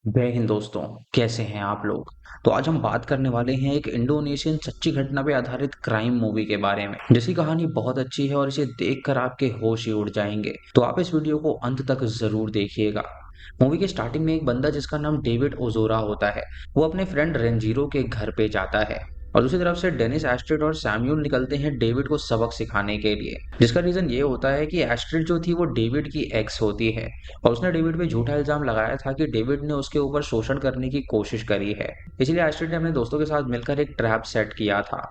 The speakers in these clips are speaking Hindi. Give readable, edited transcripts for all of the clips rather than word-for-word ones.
जय हिंद दोस्तों। कैसे हैं आप लोग। तो आज हम बात करने वाले हैं एक इंडोनेशियन सच्ची घटना पे आधारित क्राइम मूवी के बारे में, जिसकी कहानी बहुत अच्छी है और इसे देखकर आपके होश ही उड़ जाएंगे। तो आप इस वीडियो को अंत तक जरूर देखिएगा। मूवी के स्टार्टिंग में एक बंदा जिसका नाम डेविड ओजोरा होता है, वो अपने फ्रेंड रेंजीरो के घर पे जाता है और दूसरी तरफ से डेनिस, एस्ट्रिड और सैम्यूल निकलते हैं डेविड को सबक सिखाने के लिए। जिसका रीजन ये होता है कि एस्ट्रिड जो थी वो डेविड की एक्स होती है और उसने डेविड पे झूठा इल्जाम लगाया था कि डेविड ने उसके ऊपर शोषण करने की कोशिश करी है। इसलिए एस्ट्रिड ने अपने दोस्तों के साथ मिलकर एक ट्रैप सेट किया था।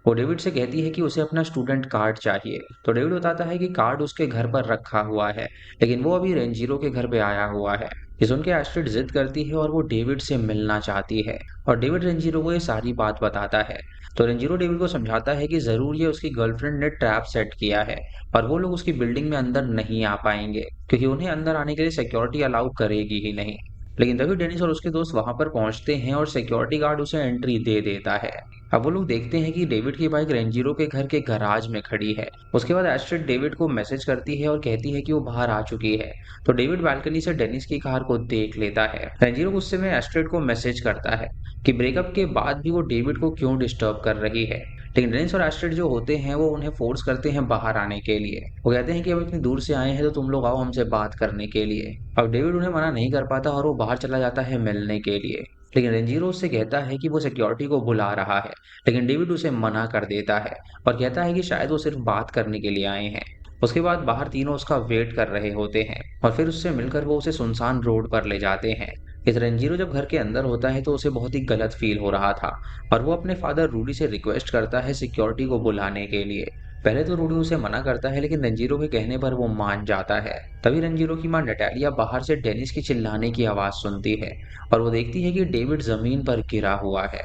वो डेविड से कहती है कि उसे अपना स्टूडेंट कार्ड चाहिए, तो डेविड बताता है कि कार्ड उसके घर पर रखा हुआ है, लेकिन वो अभी रेंजीरो के घर पे आया हुआ है। ये सुन के एस्ट्रिड जिद करती है और वो डेविड से मिलना चाहती है और डेविड रेंजीरो को ये सारी बात बताता है। तो रेंजीरो डेविड को समझाता है कि जरूर ये उसकी गर्लफ्रेंड ने ट्रैप सेट किया है और वो लोग उसकी बिल्डिंग में अंदर नहीं आ पाएंगे क्योंकि उन्हें अंदर आने के लिए सिक्योरिटी अलाउ करेगी ही नहीं। लेकिन तभी डेनिस और उसके दोस्त वहां पर पहुंचते हैं और सिक्योरिटी गार्ड उसे एंट्री दे देता है। अब वो लोग देखते हैं कि डेविड की बाइक रेंजीरो के घर के गराज में खड़ी है। उसके बाद एस्ट्रिड डेविड को मैसेज करती है और कहती है कि वो बाहर आ चुकी है। तो डेविड बालकनी से डेनिस की कार को देख लेता है। रेंजीरो गुस्से में एस्ट्रिड को मैसेज करता है कि ब्रेकअप के बाद भी वो डेविड को क्यों डिस्टर्ब कर रही है। लेकिन डेनिस और एस्ट्रिड जो होते हैं वो उन्हें फोर्स करते हैं बाहर आने के लिए। वो कहते हैं कि अब इतनी दूर से आए हैं तो तुम लोग आओ हमसे बात करने के लिए। अब डेविड उन्हें मना नहीं कर पाता और वो बाहर चला जाता है मिलने के लिए। लेकिन रेंजीरो उससे कहता है कि वो सिक्योरिटी को बुला रहा है, लेकिन डेविड उसे मना कर देता है और कहता है कि शायद वो सिर्फ बात करने के लिए आए हैं। उसके बाद बाहर तीनों उसका वेट कर रहे होते हैं और फिर उससे मिलकर वो उसे सुनसान रोड पर ले जाते हैं। इस रेंजीरो जब घर के अंदर होता है तो उसे बहुत ही गलत फील हो रहा था और वो अपने फादर रूडी से रिक्वेस्ट करता है सिक्योरिटी को बुलाने के लिए। पहले तो रूडी उसे मना करता है, लेकिन रंजीरो के कहने पर वो मान जाता है। तभी रंजीरो की मां नटालिया बाहर से डेनिस की चिल्लाने की आवाज सुनती है और वो देखती है कि डेविड जमीन पर गिरा हुआ है।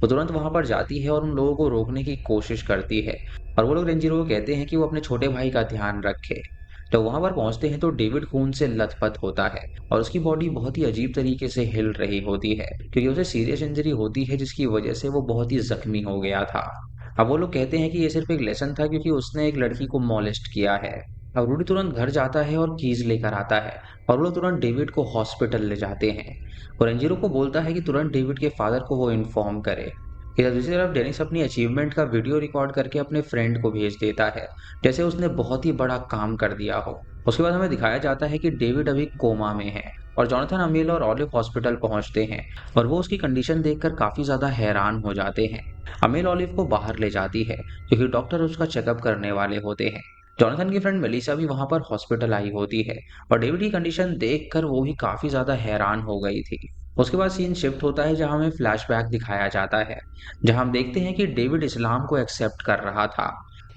वो तुरंत वहां पर जाती है और उन लोगों को रोकने की कोशिश करती है और वो लोग रंजीरो को कहते हैं कि वो अपने छोटे भाई का ध्यान रखे। तो वहां पर पहुंचते हैं तो डेविड खून से लथपथ होता है और उसकी बॉडी बहुत ही अजीब तरीके से हिल रही होती है क्योंकि उसे सीरियस इंजरी होती है जिसकी वजह से वो बहुत ही जख्मी हो गया था। अब वो लोग कहते हैं कि ये सिर्फ एक लेसन था क्योंकि उसने एक लड़की को मॉलेस्ट किया है। अब रूडी तुरंत घर जाता है और कीज लेकर आता है और वो लोग तुरंत डेविड को हॉस्पिटल ले जाते हैं और एंजिरो को बोलता है कि तुरंत डेविड के फादर को वो इन्फॉर्म करे। इधर दूसरी तरफ डेनिस अपनी अचीवमेंट का वीडियो रिकॉर्ड करके अपने फ्रेंड को भेज देता है, जैसे उसने बहुत ही बड़ा काम कर दिया हो। उसके बाद हमें दिखाया जाता है कि डेविड अभी कोमा में है और जॉनथन, अमील और ऑलिव हॉस्पिटल पहुंचते हैं और वो उसकी कंडीशन देखकर काफी ज्यादा हैरान हो जाते हैं। अमील ऑलिव को बाहर ले जाती है क्योंकि डॉक्टर उसका चेकअप करने वाले होते हैं। जॉनथन की फ्रेंड मेलिसा भी वहां पर हॉस्पिटल आई होती है और डेविड की कंडीशन देखकर वो भी काफी ज्यादा हैरान हो गई थी। उसके बाद सीन शिफ्ट होता है जहां हमें फ्लैशबैक दिखाया जाता है, जहां हम देखते हैं कि डेविड इस्लाम को एक्सेप्ट कर रहा था।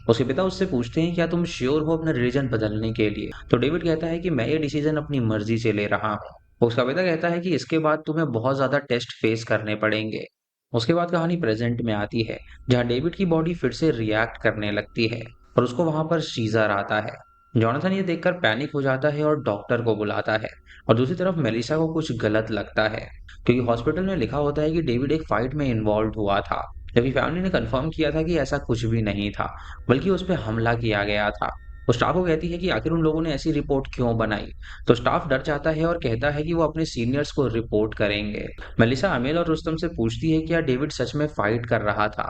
उसके पिता उससे पूछते हैं क्या तुम श्योर हो अपना रिलीजन बदलने के लिए। तो डेविड कहता है कि मैं ये डिसीजन अपनी मर्जी से ले रहा हूँ। उसका पिता कहता है कि इसके बाद तुम्हें बहुत ज्यादा टेस्ट फेस करने पड़ेंगे। उसके बाद कहानी प्रेजेंट में आती है जहां डेविड की बॉडी फिर से रिएक्ट करने लगती है और उसको वहां पर सीजर आता है। जॉनथन ये देखकर पैनिक हो जाता है और डॉक्टर को बुलाता है और दूसरी तरफ मेलिसा को कुछ गलत लगता है क्योंकि हॉस्पिटल में लिखा होता है कि डेविड एक फाइट में इन्वॉल्व हुआ था, जबकि फैमिली ने कंफर्म किया था कि ऐसा कुछ भी नहीं था, बल्कि उस पर हमला किया गया था। वो स्टाफ को कहती है कि आखिर उन लोगों ने ऐसी रिपोर्ट क्यों बनाई। तो स्टाफ डर जाता है और कहता है कि वो अपने सीनियर्स को रिपोर्ट करेंगे। मेलिसा अमील और रुस्तम से पूछती है कि क्या डेविड सच में फाइट कर रहा था।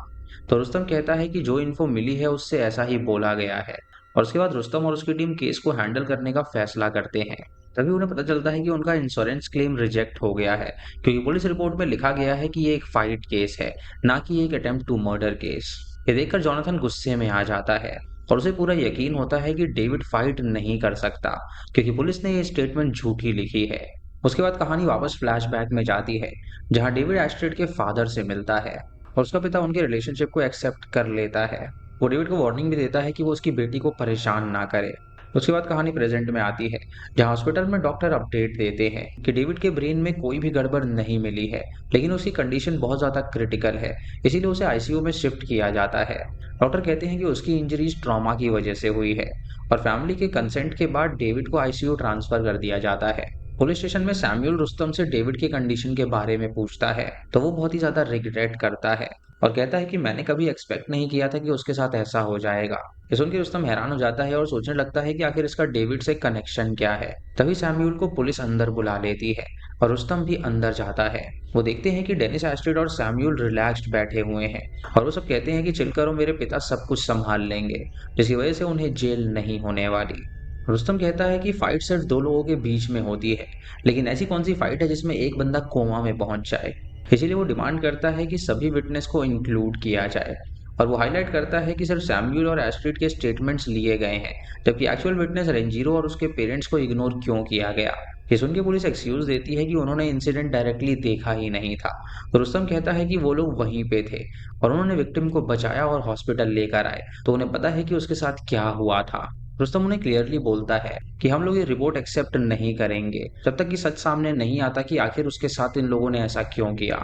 तो रुस्तम कहता है कि जो इन्फो मिली है उससे ऐसा ही बोला गया है और उसके बाद रुस्तम और उसकी टीम केस को हैंडल करने का फैसला करते हैं। तभी उन्हें पता चलता है कि उनका इंश्योरेंस क्लेम रिजेक्ट हो गया है क्योंकि पुलिस रिपोर्ट में लिखा गया है कि ये एक फाइट केस है, ना कि एक अटेम्प्ट टू मर्डर केस। ये देखकर जॉनथन गुस्से में आ जाता है और उसे पूरा यकीन होता है कि डेविड फाइट नहीं कर सकता क्योंकि पुलिस ने ये स्टेटमेंट झूठी लिखी है। उसके बाद कहानी वापस फ्लैशबैक में जाती है जहां डेविड एस्ट्रेड के फादर से मिलता है और उसका पिता उनके रिलेशनशिप को एक्सेप्ट कर लेता है। वो डेविड को वार्निंग भी देता है कि वो उसकी बेटी को परेशान ना करे। उसके बाद कहानी प्रेजेंट में आती है जहां हॉस्पिटल में डॉक्टर अपडेट देते हैं कि डेविड के ब्रेन में कोई भी गड़बड़ नहीं मिली है, लेकिन उसकी कंडीशन बहुत ज्यादा क्रिटिकल है, इसीलिए उसे आईसीयू में शिफ्ट किया जाता है। डॉक्टर कहते हैं कि उसकी इंजरीज ट्रॉमा की वजह से हुई है और फैमिली के कंसेंट के बाद डेविड को आईसीयू ट्रांसफर कर दिया जाता है। पुलिस स्टेशन में सैमुअल रुस्तम से डेविड की कंडीशन के बारे में पूछता है तो वो बहुत ही ज्यादा रिग्रेट करता है और कहता है कि मैंने कभी एक्सपेक्ट नहीं किया था कि उसके साथ ऐसा हो जाएगा। ये सुन के रुस्तम हैरान हो जाता है और सोचने लगता है कि आखिर इसका डेविड से कनेक्शन क्या है। तभी सैमुअल को पुलिस अंदर बुला लेती है और रुस्तम भी अंदर जाता है। वो देखते हैं कि डेनिस एस्ट्रिड और सैमुअल रिलैक्स्ड बैठे हुए हैं और वो सब कहते हैं कि चिल करो, मेरे पिता सब कुछ संभाल लेंगे, जिसकी वजह से उन्हें जेल नहीं होने वाली। रुस्तम कहता है कि फाइट सिर्फ दो लोगों के बीच में होती है, लेकिन ऐसी कौन सी फाइट है जिसमें एक बंदा कोमा में पहुंच जाए। इसीलिए वो डिमांड करता है कि सभी विटनेस को इंक्लूड किया जाए और वो हाईलाइट करता है कि सिर्फ सैमुअल और एस्ट्रिड के स्टेटमेंट्स लिए गए हैं, जबकि एक्चुअल विटनेस रेंजीरो और उसके पेरेंट्स को इग्नोर क्यों किया गया। ये सुन के पुलिस एक्सक्यूज देती है कि उन्होंने इंसिडेंट डायरेक्टली देखा ही नहीं था। तो रुस्तम कहता है कि वो लोग वहीं पे थे और उन्होंने विक्टिम को बचाया और हॉस्पिटल लेकर आए, तो उन्हें पता है कि उसके साथ क्या हुआ था। रुस्तम उन्हें क्लियरली बोलता है कि हम लोग ये रिपोर्ट एक्सेप्ट नहीं करेंगे जब तक कि सच सामने नहीं आता कि आखिर उसके साथ इन लोगों ने ऐसा क्यों किया।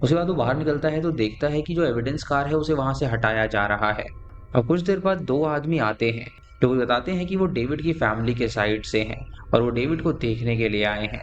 उसके बाद वो बाहर निकलता है तो देखता है कि जो एविडेंस कार है उसे वहां से हटाया जा रहा है। और कुछ देर बाद दो आदमी आते हैं जो बताते हैं कि वो डेविड की फैमिली के साइड से हैं और वो डेविड को देखने के लिए आए हैं।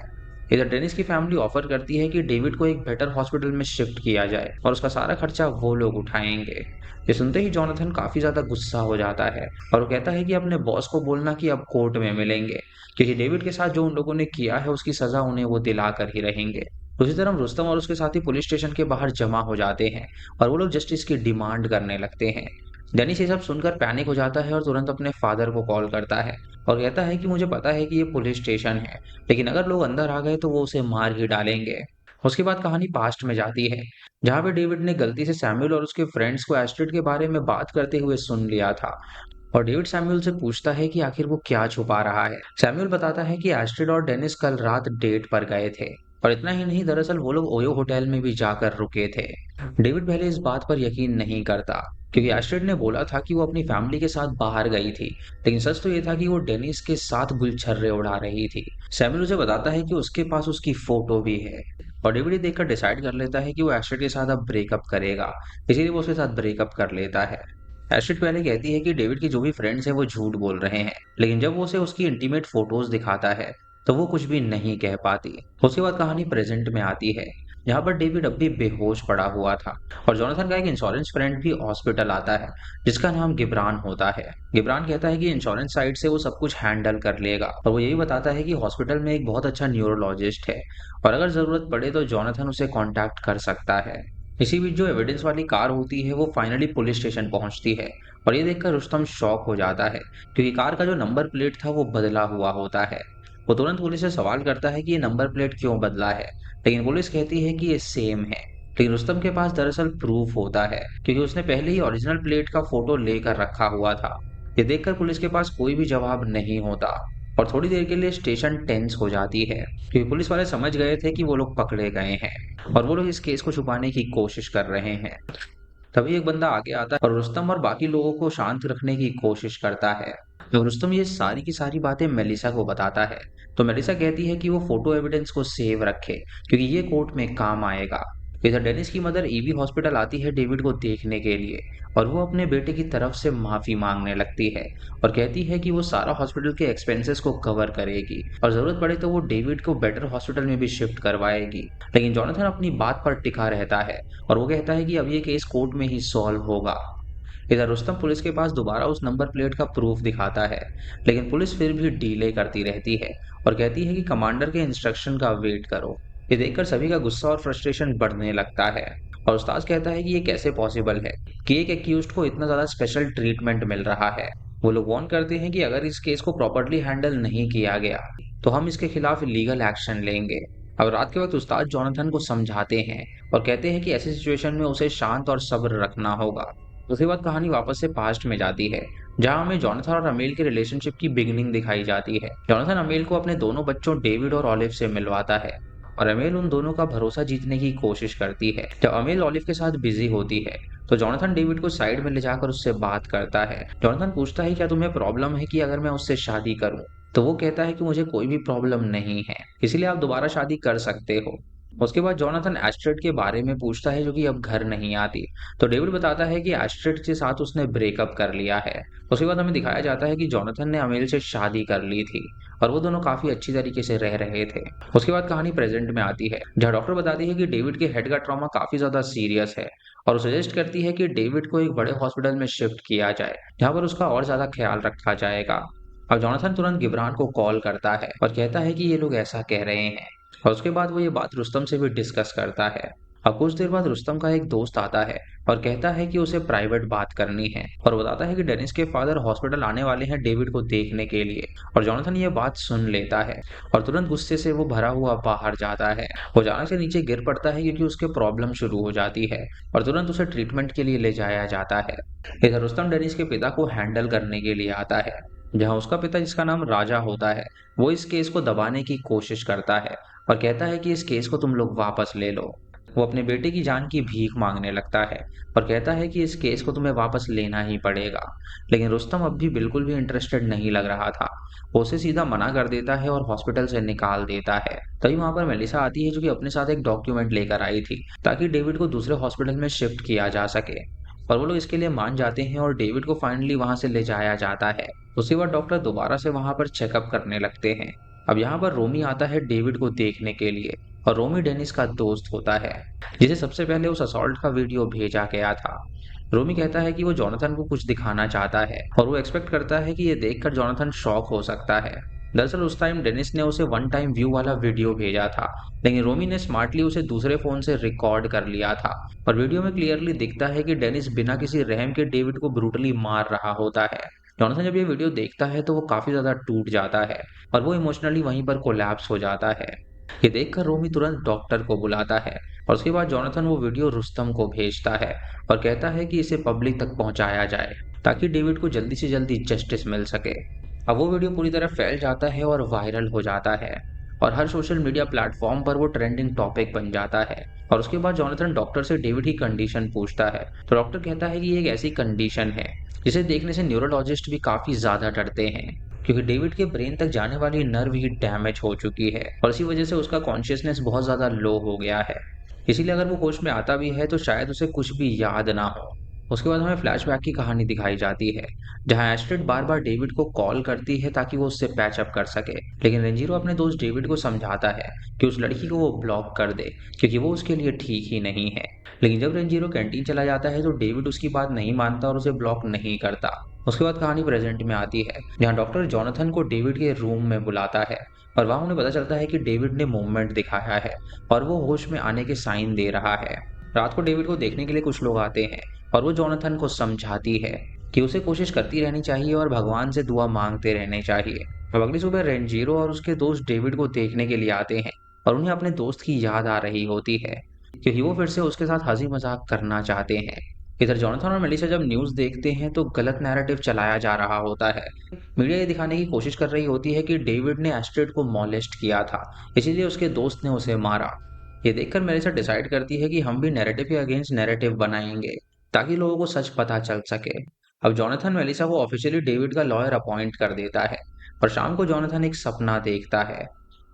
इधर डेनिस की फैमिली ऑफर करती है कि डेविड को एक बेटर हॉस्पिटल में शिफ्ट किया जाए और उसका सारा खर्चा वो लोग उठाएंगे। ये सुनते ही जॉनथन काफी ज्यादा गुस्सा हो जाता है और वो कहता है कि अपने बॉस को बोलना कि अब कोर्ट में मिलेंगे, क्योंकि डेविड के साथ जो उन लोगों ने किया है उसकी सजा उन्हें वो दिला कर ही रहेंगे। दूसरी तरफ रुस्तम और उसके साथी पुलिस स्टेशन के बाहर जमा हो जाते हैं और वो लोग जस्टिस की डिमांड करने लगते हैं। डेनिस ये सब सुनकर पैनिक हो जाता है और तुरंत अपने फादर को कॉल करता है और कहता है कि मुझे पता है कि ये पुलिस स्टेशन है, लेकिन अगर लोग अंदर आ गए तो वो उसे मार ही डालेंगे। उसके बाद कहानी पास्ट में जाती है, जहाँ पे डेविड ने गलती से सैमुअल और उसके फ्रेंड्स को एस्ट्रिड के बारे में बात करते हुए सुन लिया था। और डेविड सैमुअल से पूछता है कि आखिर वो क्या छुपा रहा है। सैमुअल बताता है कि एस्ट्रिड और डेनिस कल रात डेट पर गए थे और इतना ही नहीं, दरअसल वो लोग ओयो होटल में भी जाकर रुके थे। डेविड पहले इस बात पर यकीन नहीं करता, क्योंकि एस्ट्रिड ने बोला था कि वो अपनी फैमिली के साथ बाहर गई थी, लेकिन सच तो ये था कि वो डेनिस के साथ गुलछर्रे उड़ा रही थी। सैमुअल उसे बताता है कि उसके पास उसकी फोटो भी है और डेविड ये देखकर डिसाइड कर लेता है कि वो एस्ट्रिड के साथ अब ब्रेकअप करेगा, इसीलिए वो उसके साथ ब्रेकअप कर लेता है। एस्ट्रिड पहले कहती है कि डेविड के जो भी फ्रेंड्स हैं वो झूठ बोल रहे हैं, लेकिन जब वो उसे उसकी इंटीमेट फोटोज दिखाता है तो वो कुछ भी नहीं कह पाती। उसके बाद कहानी प्रेजेंट में आती है, जहाँ पर डेविड अब भी बेहोश पड़ा हुआ था और जोनाथन का एक इंश्योरेंस फ्रेंड भी हॉस्पिटल आता है, जिसका नाम गिब्रान होता है। गिब्रान कहता है कि इंश्योरेंस साइड से वो सब कुछ हैंडल कर लेगा और वो यही बताता है कि हॉस्पिटल में एक बहुत अच्छा न्यूरोलॉजिस्ट है और अगर जरूरत पड़े तो जोनाथन उसे कॉन्टैक्ट कर सकता है। इसी बीच जो एविडेंस वाली कार होती है वो फाइनली पुलिस स्टेशन पहुंचती है और ये देखकर रुस्तम शॉक हो जाता है, क्योंकि कार का जो नंबर प्लेट था वो बदला हुआ होता है। वो तुरंत पुलिस से सवाल करता है कि ये नंबर प्लेट क्यों बदला है, लेकिन पुलिस कहती है कि ये सेम है। लेकिन रुस्तम के पास दरअसल प्रूफ होता है, क्योंकि उसने पहले ही ओरिजिनल प्लेट का फोटो लेकर रखा हुआ था। ये देखकर पुलिस के पास कोई भी जवाब नहीं होता और थोड़ी देर के लिए स्टेशन टेंस हो जाती है, क्योंकि पुलिस वाले समझ गए थे कि वो लोग पकड़े गए हैं और वो लोग इस केस को छुपाने की कोशिश कर रहे हैं। तभी एक बंदा आगे आता है और रुस्तम और बाकी लोगों को शांत रखने की कोशिश करता है। तो रुस्तम ये सारी की सारी बातें मेलिसा को बताता है, तो मेलिसा कहती है कि वो फोटो एविडेंस को सेव रखे, क्योंकि ये कोर्ट में काम आएगा। इधर डेनिस की मदर ईवी हॉस्पिटल आती है डेविड को देखने के लिए और वो अपने बेटे की तरफ से माफी मांगने लगती है और कहती है कि वो सारा हॉस्पिटल के एक्सपेंसेस को कवर करेगी और जरूरत पड़े तो वो डेविड को बेटर हॉस्पिटल में भी शिफ्ट करवाएगी। लेकिन जोनाथन अपनी बात पर टिका रहता है और वो कहता है कि अब ये केस कोर्ट में ही सॉल्व होगा। इधर रुस्तम पुलिस के पास दोबारा उस नंबर प्लेट का प्रूफ दिखाता है, लेकिन पुलिस फिर भी डीले करती रहती है और कहती है कि कमांडर के इंस्ट्रक्शन का वेट करो। ये देखकर सभी का गुस्सा और फ्रस्ट्रेशन बढ़ने लगता है और उस्ताद कहता है कि ये कैसे पॉसिबल है कि एक एक्यूज्ड को इतना ज्यादा स्पेशल ट्रीटमेंट मिल रहा है। वो लोग वार्न करते हैं कि अगर इस केस को प्रॉपर्ली हैंडल नहीं किया गया तो हम इसके खिलाफ लीगल एक्शन लेंगे। अब रात के वक्त उस्ताद जोनाथन को समझाते हैं और कहते हैं कि ऐसी सिचुएशन में उसे शांत और सब्र रखना होगा। उसके बाद कहानी वापस से पास्ट में जाती है, जहां हमें जोनाथन और अमील के रिलेशनशिप की बिगिनिंग दिखाई जाती है। जोनाथन अमील को अपने दोनों बच्चों डेविड और ऑलिव से मिलवाता है और अमील उन दोनों का भरोसा जीतने की कोशिश करती है। जब अमील ऑलिव के साथ बिजी होती है तो जोनाथन डेविड को साइड में ले जाकर उससे बात करता है। जोनाथन पूछता है क्या तुम्हें प्रॉब्लम है कि अगर मैं उससे शादी करूं, तो वो कहता है कि मुझे कोई भी प्रॉब्लम नहीं है, इसीलिए आप दोबारा शादी कर सकते हो। उसके बाद जॉनथन एस्ट्रिड के बारे में पूछता है जो कि अब घर नहीं आती। तो डेविड बताता है कि एस्ट्रिड के साथ उसने ब्रेकअप कर लिया है। उसके बाद हमें दिखाया जाता है कि जॉनथन ने अमेल से शादी कर ली थी और वो दोनों काफी अच्छी तरीके से रह रहे थे। उसके बाद कहानी प्रेजेंट में आती है जहाँ डॉक्टर बताती है कि डेविड के हेड का ट्रॉमा काफी ज्यादा सीरियस है और वो सजेस्ट करती है कि डेविड को एक बड़े हॉस्पिटल में शिफ्ट किया जाए जहाँ पर उसका और ज्यादा ख्याल रखा जाएगा। अब जॉनथन तुरंत गिब्रान को कॉल करता है और कहता है कि ये लोग ऐसा कह रहे हैं और उसके बाद वो ये बात रुस्तम से भी डिस्कस करता है। अब कुछ देर बाद रुस्तम का एक दोस्त आता है और कहता है कि उसे प्राइवेट बात करनी है और बताता है कि डेनिस के फादर हॉस्पिटल आने वाले हैं डेविड को देखने के लिए। और जॉनथन ये बात सुन लेता है और तुरंत गुस्से से वो भरा हुआ बाहर जाता है। वो अचानक से नीचे गिर पड़ता है क्योंकि उसके प्रॉब्लम शुरू हो जाती है और तुरंत उसे ट्रीटमेंट के लिए ले जाया जाता है। इधर रुस्तम डेनिस के पिता को हैंडल करने के लिए आता है जहाँ उसका पिता जिसका नाम राजा होता है वो इस केस को दबाने की कोशिश करता है और कहता है कि इस केस को तुम लोग वापस ले लो। वो अपने बेटे की जान की भीख मांगने लगता है और कहता है कि इस केस को तुम्हें वापस लेना ही पड़ेगा। लेकिन रुस्तम अब भी बिल्कुल भी इंटरेस्टेड नहीं लग रहा था। वो उसे सीधा मना कर देता है और हॉस्पिटल से निकाल देता है। तभी वहां पर मेलिसा आती है जो कि अपने साथ एक डॉक्यूमेंट लेकर आई थी ताकि डेविड को दूसरे हॉस्पिटल में शिफ्ट किया जा सके। और वो लोग इसके लिए मान जाते हैं और डेविड को फाइनली वहां से ले जाया जाता है। उसके बाद डॉक्टर दोबारा से वहां पर चेकअप करने लगते हैं। अब यहाँ पर रोमी आता है डेविड को देखने के लिए और रोमी डेनिस का दोस्त होता है जिसे सबसे पहले उस असॉल्ट का वीडियो भेजा गया था। रोमी कहता है कि वो जॉनथन को कुछ दिखाना चाहता है और वो एक्सपेक्ट करता है कि ये देखकर जॉनथन शॉक हो सकता है। दरअसल उस टाइम डेनिस ने उसे वन टाइम व्यू वाला वीडियो भेजा था लेकिन रोमी ने स्मार्टली उसे दूसरे फोन से रिकॉर्ड कर लिया था और वीडियो में क्लियरली दिखता है कि डेनिस बिना किसी रहम के डेविड को ब्रूटली मार रहा होता है। जॉनथन जब ये वीडियो देखता है तो वो काफी ज्यादा टूट जाता है और वो इमोशनली वहीं पर कोलैप्स हो जाता है। ये देखकर रोमी तुरंत डॉक्टर को बुलाता है और उसके बाद जॉनथन वो वीडियो रुस्तम को भेजता है और कहता है कि इसे पब्लिक तक पहुंचाया जाए ताकि डेविड को जल्दी से जल्दी जस्टिस मिल सके। अब वो वीडियो पूरी तरह फैल जाता है और वायरल हो जाता है और हर सोशल मीडिया प्लेटफॉर्म पर वो ट्रेंडिंग टॉपिक बन जाता है। और उसके बाद जॉनथन डॉक्टर से डेविड की कंडीशन पूछता है तो डॉक्टर कहता है कि ये एक ऐसी कंडीशन है जिसे देखने से न्यूरोलॉजिस्ट भी काफी ज्यादा डरते हैं क्योंकि डेविड के ब्रेन तक जाने वाली नर्व ही डैमेज हो चुकी है और इसी वजह से उसका कॉन्शियसनेस बहुत ज्यादा लो हो गया है। इसीलिए अगर वो होश में आता भी है तो शायद उसे कुछ भी याद ना हो। उसके बाद हमें फ्लैशबैक की कहानी दिखाई जाती है जहां एस्ट्रिड बार बार डेविड को कॉल करती है ताकि वो उससे पैचअप कर सके लेकिन रेंजीरो अपने दोस्त डेविड को समझाता है कि उस लड़की को वो ब्लॉक कर दे क्योंकि वो उसके लिए ठीक ही नहीं है। लेकिन जब रेंजीरो कैंटीन चला जाता है तो डेविड उसकी बात नहीं मानता और उसे ब्लॉक नहीं करता। उसके बाद कहानी प्रेजेंट में आती है जहाँ डॉक्टर जॉनथन को डेविड के रूम में बुलाता है और वहां उन्हें पता चलता है कि डेविड ने मूवमेंट दिखाया है और वो होश में आने के साइन दे रहा है। रात को डेविड को देखने के लिए कुछ लोग आते हैं और वो जॉनथन को समझाती है कि उसे कोशिश करती रहनी चाहिए और भगवान से दुआ मांगते रहने चाहिए। अब अगली सुबह रेंजीरो और उसके दोस्त डेविड को देखने के लिए आते हैं और उन्हें अपने दोस्त की याद आ रही होती है क्योंकि वो फिर से उसके साथ हंसी मजाक करना चाहते हैं। इधर जॉनथन और मेलिसा जब न्यूज देखते हैं तो गलत नैरेटिव चलाया जा रहा होता है। मीडिया ये दिखाने की कोशिश कर रही होती है कि डेविड ने एस्ट्रिड को मॉलेस्ट किया था इसीलिए उसके दोस्त ने उसे मारा। ये देखकर मेलिसा डिसाइड करती है कि हम भी नैरेटिव के अगेंस्ट नैरेटिव बनाएंगे ताकि लोगों को सच पता चल सके। अब जॉनथन मेलिसा को ऑफिशियली डेविड का लॉयर अपॉइंट कर देता है और शाम को जॉनथन एक सपना देखता है।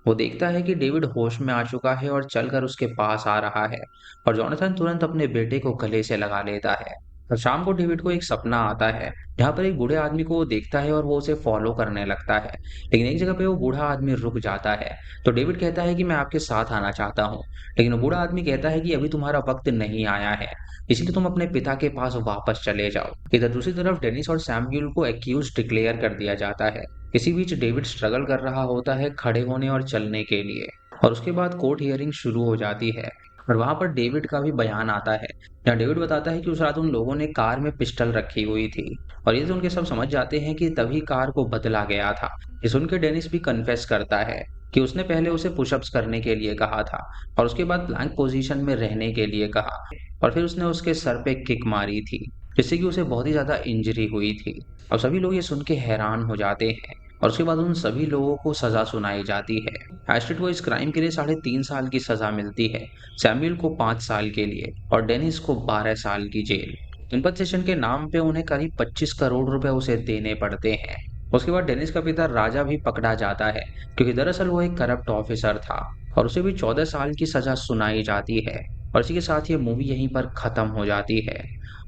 वो देखता है कि डेविड होश में आ चुका है और चलकर उसके पास आ रहा है और जॉनथन तुरंत अपने बेटे को गले से लगा लेता है। और शाम को डेविड को एक सपना आता है जहाँ पर एक बूढ़े आदमी को वो देखता है और वो उसे फॉलो करने लगता है लेकिन एक जगह पे वो बूढ़ा आदमी रुक जाता है। तो डेविड कहता है कि मैं आपके साथ आना चाहता हूँ लेकिन वो बूढ़ा आदमी कहता है कि अभी तुम्हारा वक्त नहीं आया है इसलिए तुम अपने पिता के पास वापस चले जाओ। इधर दूसरी तरफ डेनिस और सैमुअल को एक्यूज डिक्लेयर कर दिया जाता है। इसी बीच डेविड स्ट्रगल कर रहा होता है खड़े होने और चलने के लिए और उसके बाद कोर्ट हियरिंग शुरू हो जाती है और वहां पर डेविड का भी बयान आता है जहाँ डेविड बताता है कि उस रात उन लोगों ने कार में पिस्टल रखी हुई थी और ये तो उनके सब समझ जाते हैं कि तभी कार को बदला गया था। ये सुन के डेनिस भी कन्फेस करता है कि उसने पहले उसे पुशअप्स करने के लिए कहा था और उसके बाद प्लैंक पोजीशन में रहने के लिए कहा और फिर उसने उसके सर पे किक मारी थी जिससे कि उसे बहुत ही ज्यादा इंजरी हुई थी। और सभी लोग ये सुन के हैरान हो जाते हैं और उसके बाद उन सभी लोगों को सजा सुनाई जाती है। एस्ट्रिड को इस क्राइम के लिए 3.5 साल की सजा मिलती है, सैमुअल को 5 साल के लिए और डेनिस को 12 साल की जेल। कंपनसेशन के नाम पे उन्हें करीब 25 करोड़ रुपए उसे देने पड़ते हैं। उसके बाद डेनिस का पिता राजा भी पकड़ा जाता है क्योंकि दरअसल वो एक करप्ट ऑफिसर था और उसे भी 14 साल की सजा सुनाई जाती है। और इसी के साथ ये मूवी यहीं पर खत्म हो जाती है।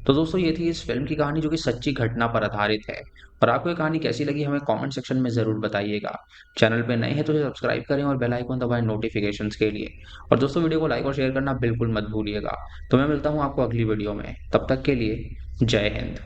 तो दोस्तों ये थी इस फिल्म की कहानी जो कि सच्ची घटना पर आधारित है। और आपको ये कहानी कैसी लगी हमें कमेंट सेक्शन में ज़रूर बताइएगा। चैनल पे नए हैं तो इसे सब्सक्राइब करें और बेल आइकन दबाएं नोटिफिकेशंस के लिए। और दोस्तों वीडियो को लाइक और शेयर करना बिल्कुल मत भूलिएगा। तो मैं मिलता हूँ आपको अगली वीडियो में, तब तक के लिए जय हिंद।